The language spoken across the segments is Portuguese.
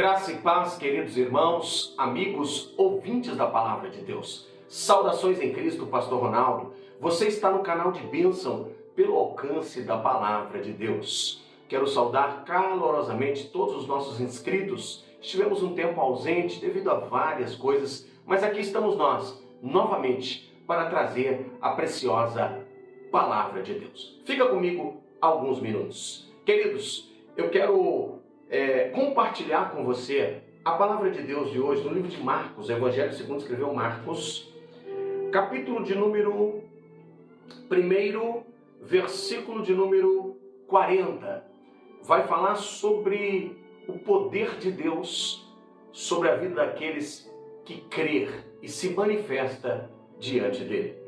Graça e paz, queridos irmãos, amigos, ouvintes da Palavra de Deus. Saudações em Cristo, Pastor Ronaldo. Você está no canal de bênção pelo alcance da Palavra de Deus. Quero saudar calorosamente todos os nossos inscritos. Estivemos um tempo ausente devido a várias coisas, mas aqui estamos nós, novamente, para trazer a preciosa Palavra de Deus. Fica comigo alguns minutos. Queridos, eu quero compartilhar com você a palavra de Deus de hoje, no livro de Marcos, Evangelho segundo escreveu Marcos, capítulo de número 1, versículo de número 40. Vai falar sobre o poder de Deus sobre a vida daqueles que crer e se manifesta diante dele.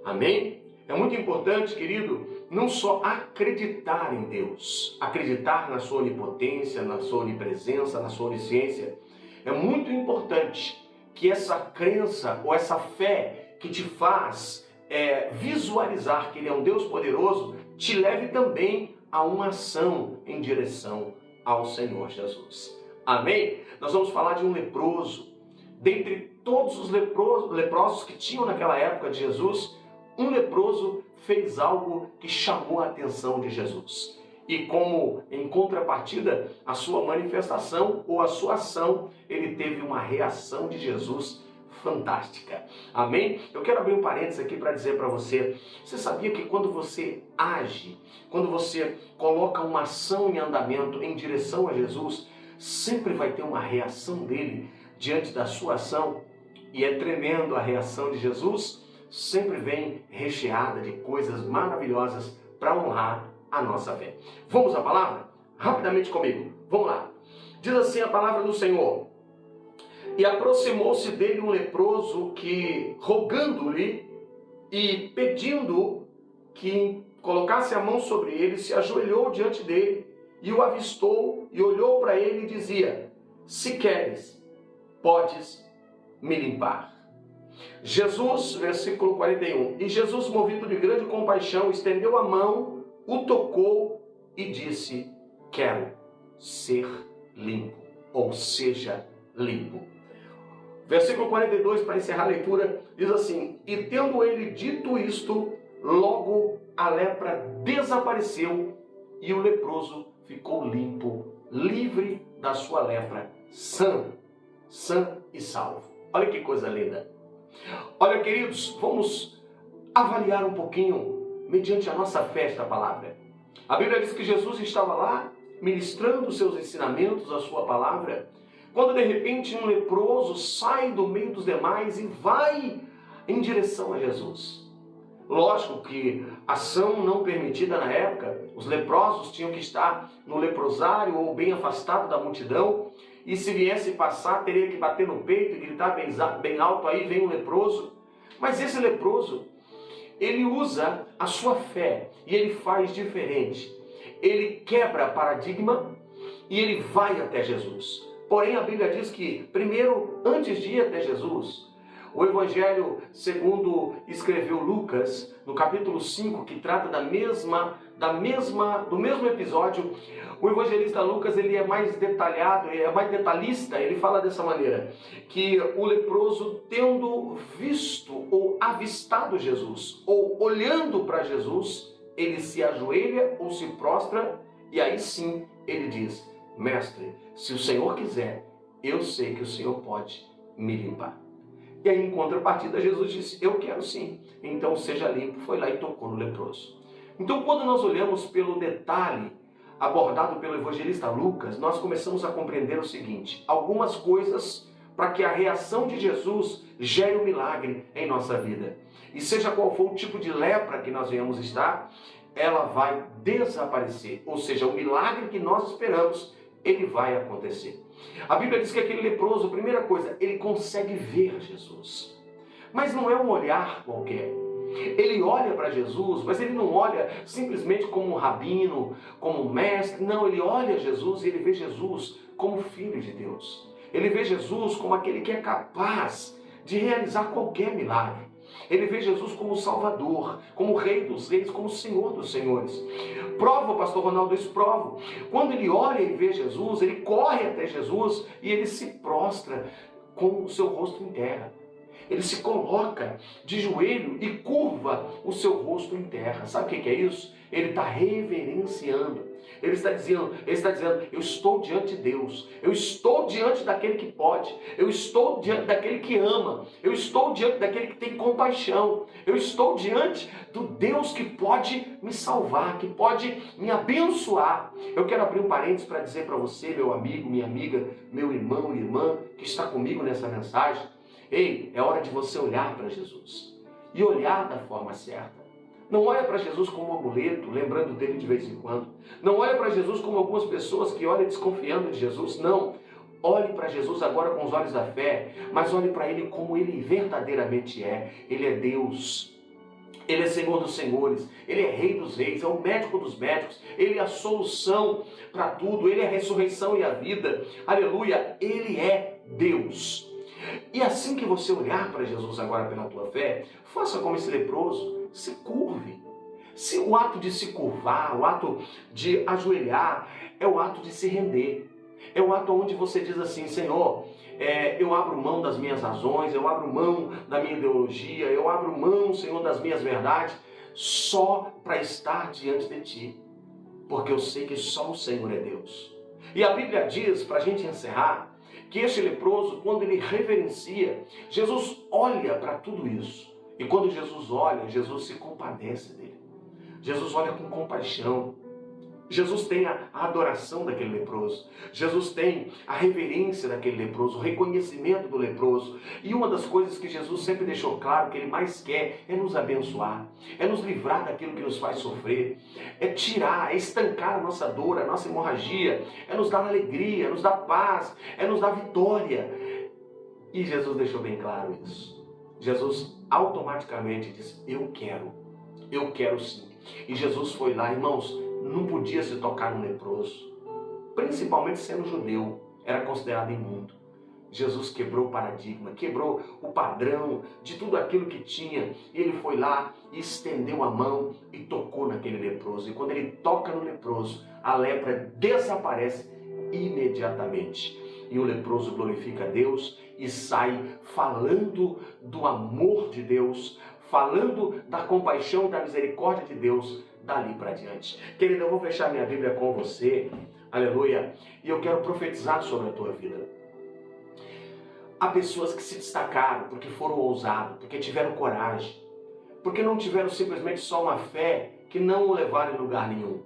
Amém? É muito importante, querido, não só acreditar em Deus, acreditar na sua onipotência, na sua onipresença, na sua onisciência. É muito importante que essa crença ou essa fé que te faz visualizar que Ele é um Deus poderoso, te leve também a uma ação em direção ao Senhor Jesus. Amém? Nós vamos falar de um leproso. Dentre todos os leprosos que tinham naquela época de Jesus, um leproso fez algo que chamou a atenção de Jesus. E como em contrapartida, a sua manifestação ou a sua ação, ele teve uma reação de Jesus fantástica. Amém? Eu quero abrir um parênteses aqui para dizer para você, você sabia que quando você age, quando você coloca uma ação em andamento em direção a Jesus, sempre vai ter uma reação dele diante da sua ação? E é tremendo a reação de Jesus, sempre vem recheada de coisas maravilhosas para honrar a nossa fé. Vamos à palavra? Rapidamente comigo. Vamos lá. Diz assim a palavra do Senhor. E aproximou-se dele um leproso que, rogando-lhe e pedindo que colocasse a mão sobre ele, se ajoelhou diante dele e o avistou e olhou para ele e dizia: se queres, podes me limpar. Jesus, versículo 41, e Jesus, movido de grande compaixão, estendeu a mão, o tocou e disse: quero ser limpo, ou seja limpo. Versículo 42, para encerrar a leitura, diz assim: e tendo ele dito isto, logo a lepra desapareceu e o leproso ficou limpo, livre da sua lepra, sã e salvo. Olha que coisa linda. Olha, queridos, vamos avaliar um pouquinho, mediante a nossa fé, esta palavra. A Bíblia diz que Jesus estava lá, ministrando os seus ensinamentos, a sua palavra, quando de repente um leproso sai do meio dos demais e vai em direção a Jesus. Lógico que ação não permitida na época, os leprosos tinham que estar no leprosário ou bem afastado da multidão, e se viesse passar, teria que bater no peito e gritar bem alto, aí vem um leproso. Mas esse leproso, ele usa a sua fé e ele faz diferente. Ele quebra paradigma e ele vai até Jesus. Porém, a Bíblia diz que, primeiro, antes de ir até Jesus, o Evangelho segundo escreveu Lucas, no capítulo 5, que trata do mesmo episódio, o evangelista Lucas, ele é mais detalhado, é mais detalhista, ele fala dessa maneira, que o leproso, tendo visto ou avistado Jesus, ou olhando para Jesus, ele se ajoelha ou se prostra, e aí sim ele diz: mestre, se o Senhor quiser, eu sei que o Senhor pode me limpar. E aí, em contrapartida, Jesus disse: eu quero sim, então seja limpo. Foi lá e tocou no leproso. Então, quando nós olhamos pelo detalhe abordado pelo evangelista Lucas, nós começamos a compreender o seguinte: algumas coisas para que a reação de Jesus gere um milagre em nossa vida. E seja qual for o tipo de lepra que nós venhamos estar, ela vai desaparecer. Ou seja, o milagre que nós esperamos, ele vai acontecer. A Bíblia diz que aquele leproso, primeira coisa, ele consegue ver Jesus. Mas não é um olhar qualquer. Ele olha para Jesus, mas ele não olha simplesmente como um rabino, como um mestre. Não, ele olha Jesus e ele vê Jesus como Filho de Deus. Ele vê Jesus como aquele que é capaz de realizar qualquer milagre. Ele vê Jesus como o Salvador, como o Rei dos Reis, como o Senhor dos Senhores. Prova, pastor Ronaldo, isso prova. Quando ele olha e vê Jesus, ele corre até Jesus e ele se prostra com o seu rosto em terra. Ele se coloca de joelho e curva o seu rosto em terra. Sabe o que é isso? Ele está reverenciando. Ele está dizendo, eu estou diante de Deus, eu estou diante daquele que pode, eu estou diante daquele que ama, eu estou diante daquele que tem compaixão, eu estou diante do Deus que pode me salvar, que pode me abençoar. Eu quero abrir um parênteses para dizer para você, meu amigo, minha amiga, meu irmão e irmã que está comigo nessa mensagem, ei, é hora de você olhar para Jesus e olhar da forma certa. Não olha para Jesus como um amuleto, lembrando dele de vez em quando. Não olha para Jesus como algumas pessoas que olham desconfiando de Jesus. Não. Olhe para Jesus agora com os olhos da fé, mas olhe para ele como ele verdadeiramente é. Ele é Deus. Ele é Senhor dos Senhores. Ele é Rei dos Reis. É o médico dos médicos. Ele é a solução para tudo. Ele é a ressurreição e a vida. Aleluia. Ele é Deus. E assim que você olhar para Jesus agora pela tua fé, faça como esse leproso. Se curve. Se o ato de se curvar, o ato de ajoelhar, é o ato de se render. É o ato onde você diz assim, Senhor, eu abro mão das minhas razões, eu abro mão da minha ideologia, eu abro mão, Senhor, das minhas verdades, só para estar diante de Ti. Porque eu sei que só o Senhor é Deus. E a Bíblia diz, para a gente encerrar, que este leproso, quando ele reverencia, Jesus olha para tudo isso. E quando Jesus olha, Jesus se compadece dele. Jesus olha com compaixão. Jesus tem a adoração daquele leproso. Jesus tem a reverência daquele leproso, o reconhecimento do leproso. E uma das coisas que Jesus sempre deixou claro que ele mais quer é nos abençoar, é nos livrar daquilo que nos faz sofrer, é tirar, é estancar a nossa dor, a nossa hemorragia, é nos dar alegria, é nos dar paz, é nos dar vitória. E Jesus deixou bem claro isso. Jesus automaticamente disse, eu quero sim. E Jesus foi lá, irmãos, não podia se tocar no leproso, principalmente sendo judeu, era considerado imundo. Jesus quebrou o paradigma, quebrou o padrão de tudo aquilo que tinha, e ele foi lá e estendeu a mão e tocou naquele leproso. E quando ele toca no leproso, a lepra desaparece imediatamente. E o leproso glorifica a Deus e sai falando do amor de Deus, falando da compaixão e da misericórdia de Deus dali para diante. Querido, eu vou fechar minha Bíblia com você, aleluia, e eu quero profetizar sobre a tua vida. Há pessoas que se destacaram porque foram ousados, porque tiveram coragem, porque não tiveram simplesmente só uma fé que não o levaram em lugar nenhum.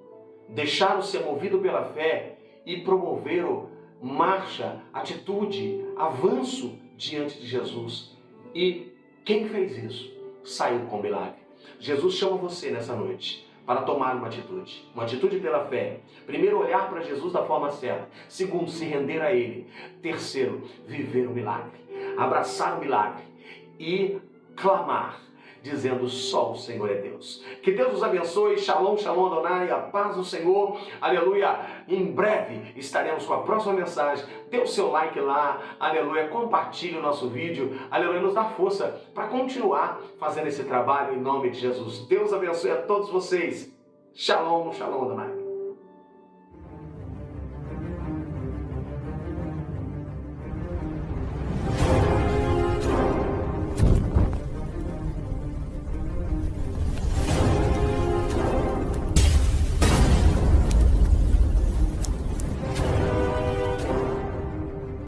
Deixaram ser movidos pela fé e promoveram marcha, atitude, avanço diante de Jesus. E quem fez isso saiu com milagre. Jesus chama você nessa noite para tomar uma atitude pela fé. Primeiro, olhar para Jesus da forma certa. Segundo, se render a Ele. Terceiro, viver o milagre, abraçar o milagre e clamar, dizendo só o Senhor é Deus. Que Deus nos abençoe. Shalom, shalom Adonai, a paz do Senhor, aleluia. Em breve estaremos com a próxima mensagem. Dê o seu like lá, aleluia. Compartilhe o nosso vídeo, aleluia. Nos dá força para continuar fazendo esse trabalho em nome de Jesus. Deus abençoe a todos vocês. Shalom, shalom Adonai.